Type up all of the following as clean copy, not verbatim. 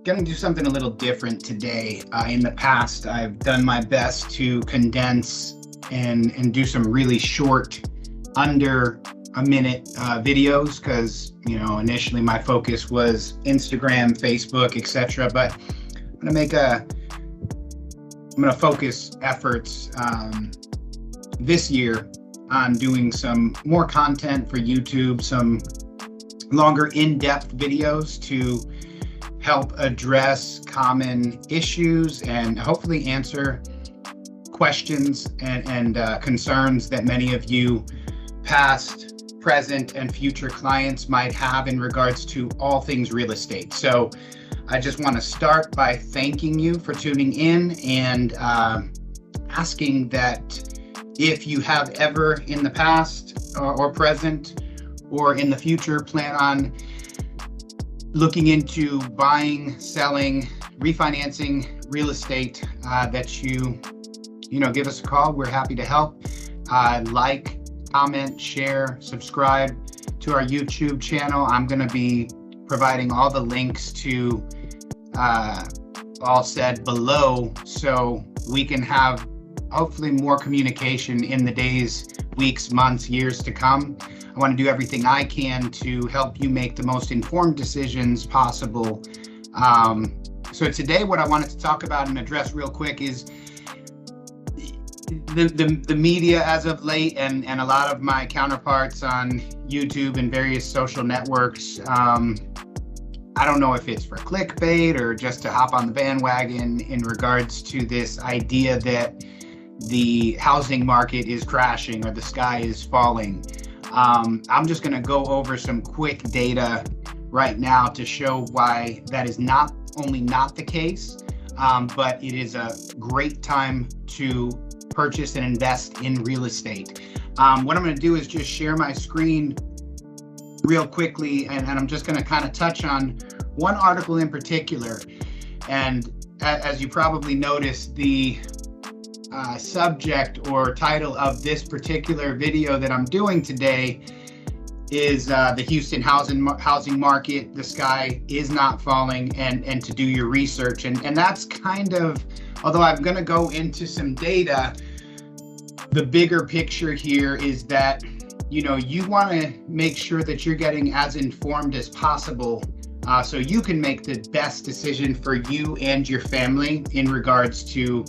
Going to do something a little different today. In the past, I've done my best to condense and do some really short, under a minute videos, because initially my focus was Instagram, Facebook, etc. But I'm going to focus efforts this year on doing some more content for YouTube, some longer in-depth videos to help address common issues and hopefully answer questions and concerns that many of you past, present, and future clients might have in regards to all things real estate. So I just want to start by thanking you for tuning in and asking that if you have ever in the past or present or in the future plan on looking into buying, selling, refinancing real estate, that you give us a call. We're happy to help. Like, comment, share, subscribe to our YouTube channel. I'm going to be providing all the links to all said below, so we can have hopefully more communication in the days, weeks, months, years to come. I want to do everything I can to help you make the most informed decisions possible. So today, what I wanted to talk about and address real quick is the media as of late, and a lot of my counterparts on YouTube and various social networks. I don't know if it's for clickbait or just to hop on the bandwagon in regards to this idea that the housing market is crashing or the sky is falling. I'm just going to go over some quick data right now to show why that is not only not the case, but it is a great time to purchase and invest in real estate. What I'm going to do is just share my screen real quickly, and I'm just going to kind of touch on one article in particular. And as you probably noticed, the subject or title of this particular video that I'm doing today is the Houston housing market, the sky is not falling, and to do your research. And that's kind of, although I'm going to go into some data, the bigger picture here is that you want to make sure that you're getting as informed as possible, so you can make the best decision for you and your family in regards to,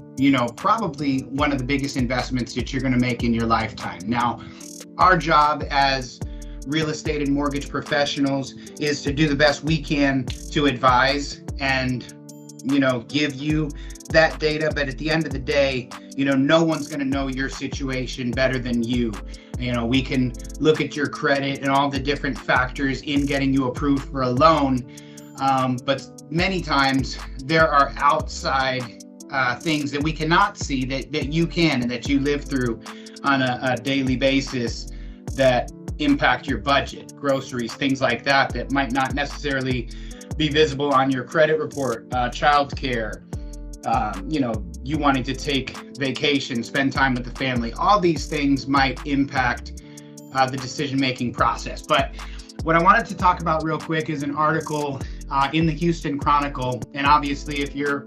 probably one of the biggest investments that you're going to make in your lifetime. Now, our job as real estate and mortgage professionals is to do the best we can to advise and, give you that data. But at the end of the day, no one's going to know your situation better than you. We can look at your credit and all the different factors in getting you approved for a loan. But many times there are outside things that we cannot see that you can and that you live through on a daily basis that impact your budget, groceries, things like that might not necessarily be visible on your credit report, childcare, you wanting to take vacation, spend time with the family. All these things might impact the decision-making process. But what I wanted to talk about real quick is an article in the Houston Chronicle. And obviously, if you're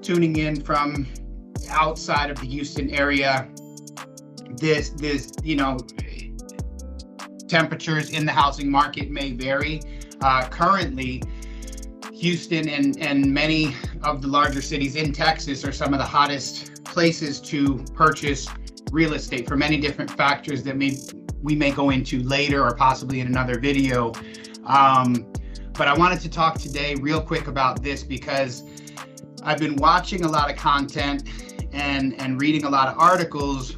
tuning in from outside of the Houston area, this temperatures in the housing market may vary. Currently, Houston and many of the larger cities in Texas are some of the hottest places to purchase real estate for many different factors that we may go into later or possibly in another video. But I wanted to talk today real quick about this because I've been watching a lot of content and reading a lot of articles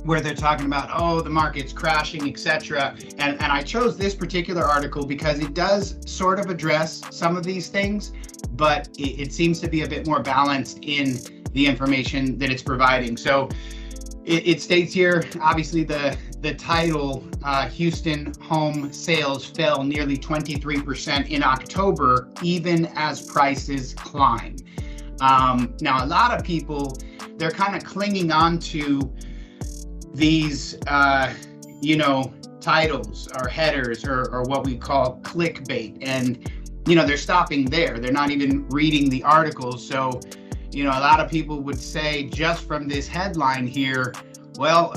where they're talking about, the market's crashing, etc. And I chose this particular article because it does sort of address some of these things, but it seems to be a bit more balanced in the information that it's providing. So it states here, obviously the title, Houston home sales fell nearly 23% in October, even as prices climb. Now, a lot of people, they're kind of clinging on to these, titles or headers or what we call clickbait. And, they're stopping there. They're not even reading the article. So, a lot of people would say just from this headline here, well,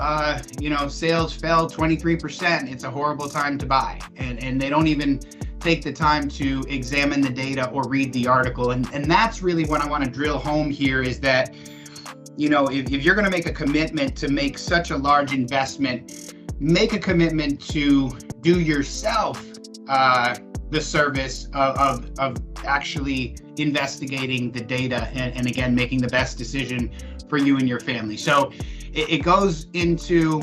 sales fell 23%. It's a horrible time to buy. And they don't even take the time to examine the data or read the article. And that's really what I want to drill home here is that, if you're going to make a commitment to make such a large investment, make a commitment to do yourself the service of actually investigating the data and again, making the best decision for you and your family. So it goes into,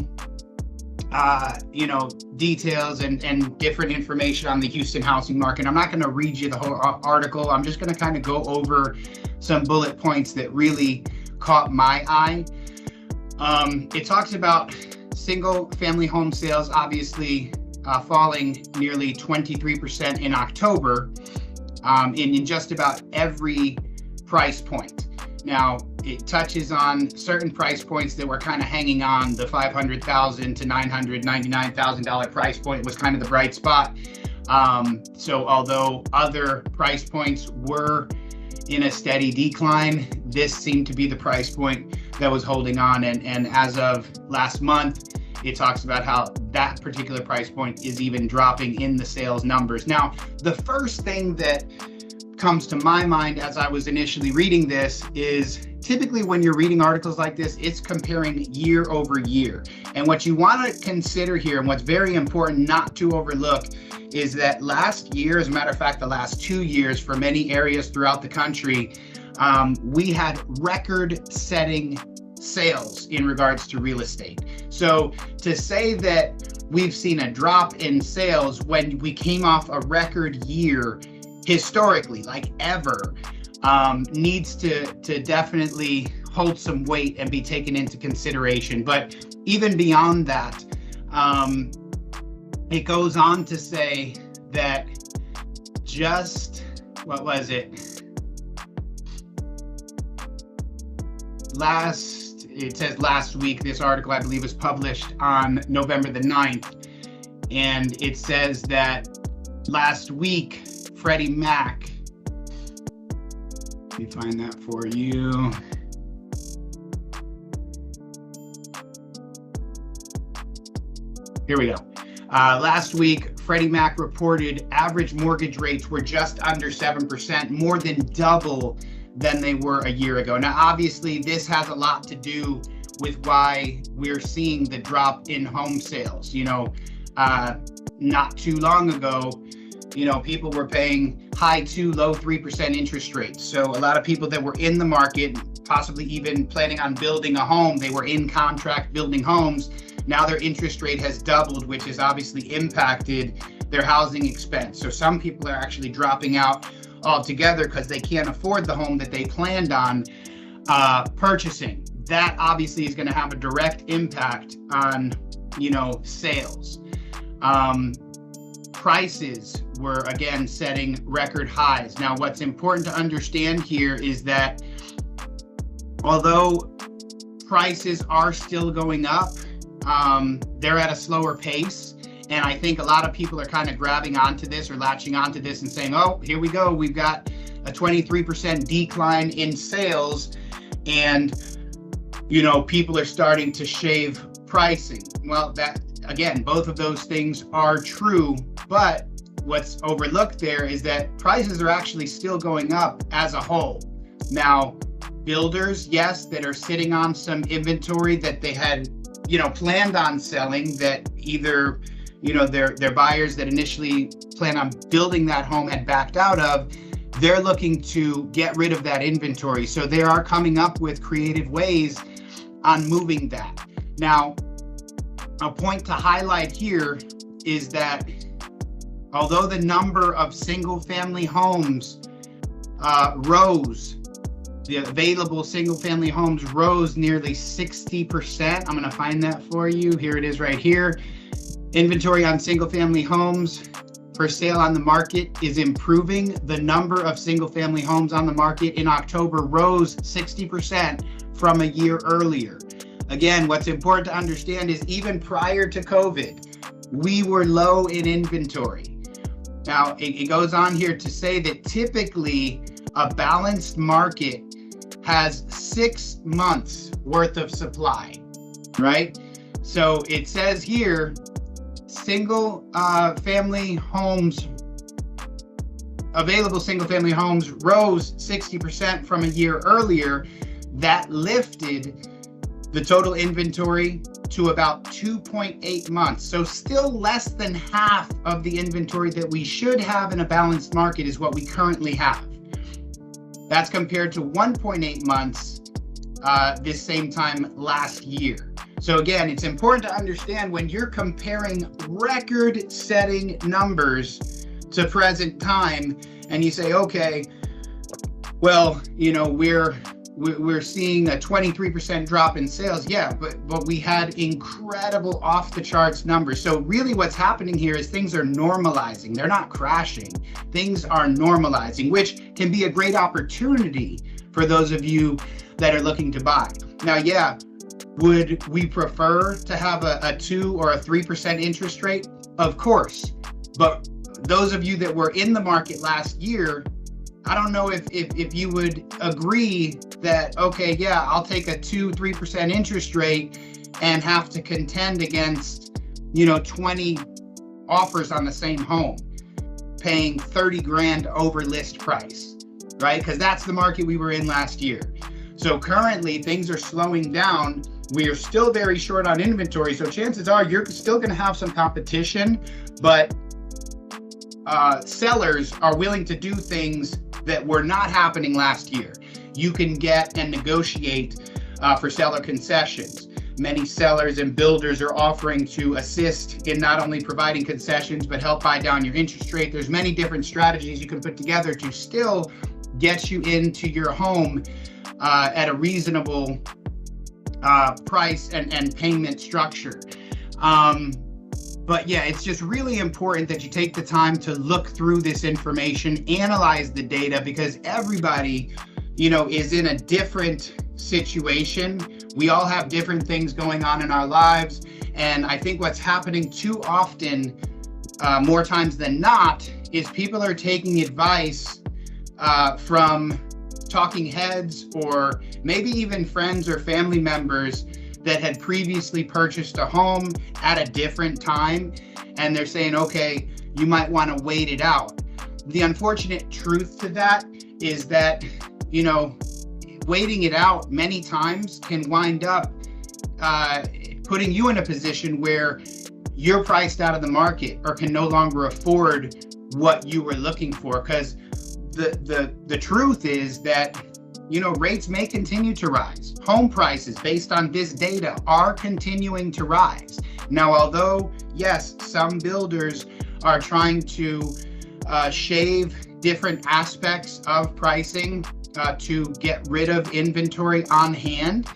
details and different information on the Houston housing market. I'm not going to read you the whole article. I'm just going to kind of go over some bullet points that really caught my eye. It talks about single family home sales, obviously falling nearly 23% in October in just about every price point. Now, it touches on certain price points that were kind of hanging on. The $500,000 to $999,000 price point was kind of the bright spot. So although other price points were in a steady decline, this seemed to be the price point that was holding on. And as of last month, it talks about how that particular price point is even dropping in the sales numbers. Now, the first thing that comes to my mind as I was initially reading this is typically when you're reading articles like this, it's comparing year over year. And what you want to consider here, and what's very important not to overlook, is that last year, as a matter of fact, the last 2 years for many areas throughout the country, we had record-setting sales in regards to real estate. So to say that we've seen a drop in sales when we came off a record year historically, like ever, needs to definitely hold some weight and be taken into consideration. But even beyond that, it goes on to say that just, what was it? It says last week, this article, I believe, was published on November the 9th. And it says that last week, Freddie Mac, let me find that for you. Here we go. Last week, Freddie Mac reported average mortgage rates were just under 7%, more than double than they were a year ago. Now, obviously, this has a lot to do with why we're seeing the drop in home sales. Not too long ago, people were paying high 2, low 3% interest rates. So a lot of people that were in the market, possibly even planning on building a home, they were in contract building homes. Now their interest rate has doubled, which has obviously impacted their housing expense. So some people are actually dropping out altogether because they can't afford the home that they planned on purchasing. That obviously is going to have a direct impact on, sales. Prices were again setting record highs. Now, what's important to understand here is that although prices are still going up, they're at a slower pace. And I think a lot of people are kind of grabbing onto this or latching onto this and saying, oh, here we go. We've got a 23% decline in sales. And, people are starting to shave pricing. Well, that, again, both of those things are true. But what's overlooked there is that prices are actually still going up as a whole. Now, builders, yes, that are sitting on some inventory that they had, planned on selling, that either their buyers that initially plan on building that home had backed out of, they're looking to get rid of that inventory. So they are coming up with creative ways on moving that. Now, a point to highlight here is that although the number of single-family homes rose, the available single-family homes rose nearly 60%. I'm going to find that for you. Here it is right here. Inventory on single-family homes for sale on the market is improving. The number of single-family homes on the market in October rose 60% from a year earlier. Again, what's important to understand is even prior to COVID, we were low in inventory. Now, it goes on here to say that typically a balanced market has 6 months worth of supply, right? So it says here, available single family homes rose 60% from a year earlier. That lifted the total inventory to about 2.8 months. So still less than half of the inventory that we should have in a balanced market is what we currently have. That's compared to 1.8 months this same time last year. So again, it's important to understand when you're comparing record-setting numbers to present time, and you say, okay, well, you know, we're seeing a 23% drop in sales. Yeah, but we had incredible off-the-charts numbers. So really what's happening here is things are normalizing. They're not crashing. Things are normalizing, which can be a great opportunity for those of you that are looking to buy. Now, yeah, would we prefer to have a 2 or a 3% interest rate? Of course. But those of you that were in the market last year, I don't know if you would agree that, okay, yeah, I'll take a 2-3% interest rate and have to contend against, you know, 20 offers on the same home, paying 30 grand over list price, right? Because that's the market we were in last year. So currently things are slowing down. We are still very short on inventory. So chances are you're still going to have some competition, but sellers are willing to do things that were not happening last year. You can get and negotiate for seller concessions. Many sellers and builders are offering to assist in not only providing concessions, but help buy down your interest rate. There's many different strategies you can put together to still get you into your home at a reasonable price and payment structure. But yeah, it's just really important that you take the time to look through this information, analyze the data, because everybody, you know, is in a different situation. We all have different things going on in our lives. And I think what's happening too often, more times than not, is people are taking advice from talking heads or maybe even friends or family members that had previously purchased a home at a different time, and they're saying, okay, you might want to wait it out. The unfortunate truth to that is that, you know, waiting it out many times can wind up putting you in a position where you're priced out of the market or can no longer afford what you were looking for. Because the truth is that, you know, rates may continue to rise. Home prices based on this data are continuing to rise. Now, although, yes, some builders are trying to shave different aspects of pricing to get rid of inventory on hand,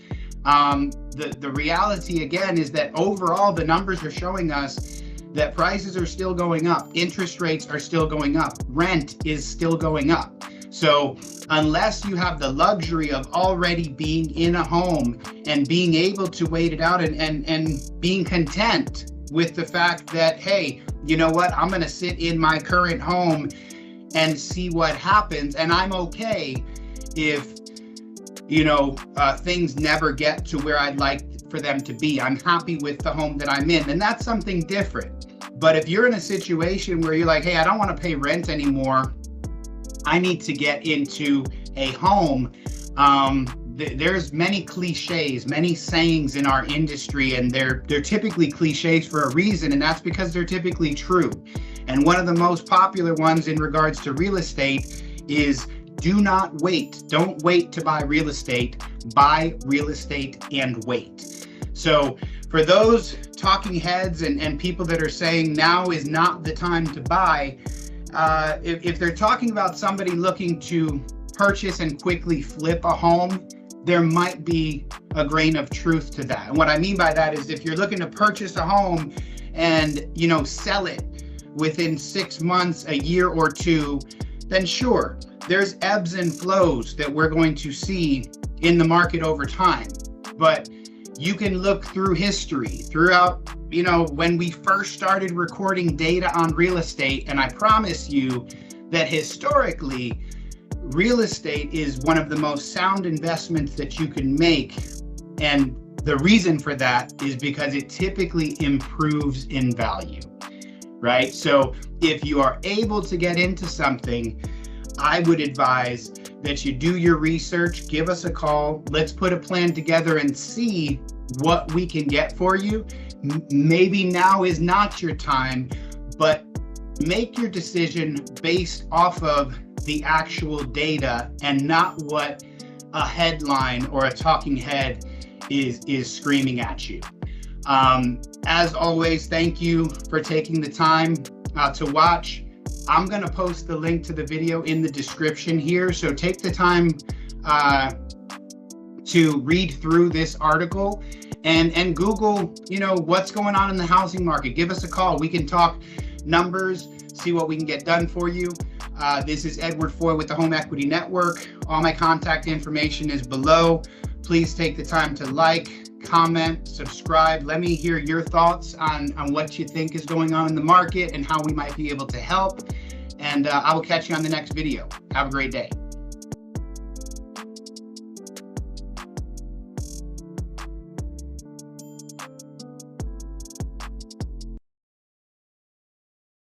the reality again is that overall the numbers are showing us that prices are still going up, interest rates are still going up, rent is still going up. So unless you have the luxury of already being in a home and being able to wait it out and being content with the fact that, hey, you know what, I'm gonna sit in my current home and see what happens, and I'm okay if, you know, things never get to where I'd like for them to be. I'm happy with the home that I'm in, and that's something different. But if you're in a situation where you're like, hey, I don't want to pay rent anymore, I need to get into a home. There's many cliches, many sayings in our industry, and they're typically cliches for a reason, and that's because they're typically true. And one of the most popular ones in regards to real estate is do not wait. Don't wait to buy real estate. Buy real estate and wait. So for those talking heads and people that are saying now is not the time to buy, if they're talking about somebody looking to purchase and quickly flip a home, there might be a grain of truth to that. And what I mean by that is if you're looking to purchase a home and, you know, sell it within 6 months, a year or two, then sure, there's ebbs and flows that we're going to see in the market over time. But you can look through history throughout, you know, when we first started recording data on real estate, and I promise you that historically, real estate is one of the most sound investments that you can make. And the reason for that is because it typically improves in value, right? So if you are able to get into something, I would advise that you do your research, give us a call, let's put a plan together and see what we can get for you. Maybe now is not your time, but make your decision based off of the actual data and not what a headline or a talking head is screaming at you. As always, thank you for taking the time to watch. I'm going to post the link to the video in the description here, so take the time to read through this article and Google, you know, what's going on in the housing market. Give us a call. We can talk numbers, see what we can get done for you. This is Edward Foy with the Home Equity Network. All my contact information is below. Please take the time to like, comment, subscribe. Let me hear your thoughts on what you think is going on in the market and how we might be able to help. And I will catch you on the next video. Have a great day.